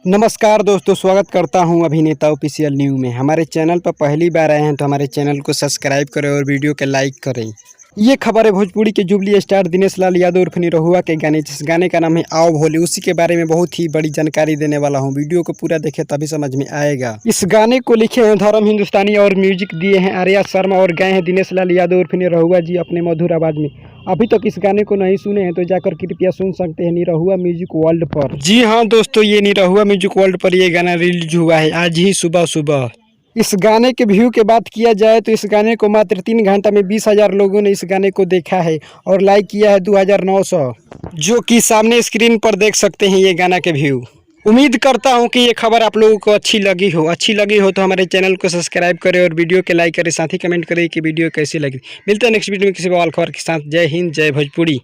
नमस्कार दोस्तों, स्वागत करता हूं अभिनेता ऑफिशियल न्यू में। हमारे चैनल पर पहली बार आए हैं तो हमारे चैनल को सब्सक्राइब करें और वीडियो के लाइक करें। ये खबर है भोजपुरी के जुबली स्टार दिनेश लाल यादव उर्फ निरहुआ के गाने, जिस गाने का नाम है आओ भोले, उसी के बारे में बहुत ही बड़ी जानकारी देने वाला हूं। वीडियो को पूरा देखें तभी समझ में आएगा। इस गाने को लिखे हैं धर्म हिंदुस्तानी और म्यूजिक दिए हैं आर्या शर्मा और गाए हैं दिनेश लाल यादव उर्फ निरहुआ जी अपने मधुर आवाज में। अभी तक इस गाने को नहीं सुने हैं तो जाकर कृपया सुन सकते हैं निरहुआ म्यूजिक वर्ल्ड पर। जी हाँ दोस्तों, ये निरहुआ म्यूजिक वर्ल्ड पर ये गाना रिलीज हुआ है आज ही सुबह सुबह। इस गाने के व्यू के बात किया जाए तो इस गाने को मात्र 3 घंटा में 20,000 लोगों ने इस गाने को देखा है और लाइक किया है 2,900, जो कि सामने स्क्रीन पर देख सकते हैं ये गाना के व्यू। उम्मीद करता हूं कि ये खबर आप लोगों को अच्छी लगी हो तो हमारे चैनल को सब्सक्राइब करें और वीडियो के लाइक करें, साथ ही कमेंट करें कि वीडियो कैसी लगी। मिलते हैं नेक्स्ट वीडियो में किसी और खबर के साथ। जय हिंद, जय भोजपुरी।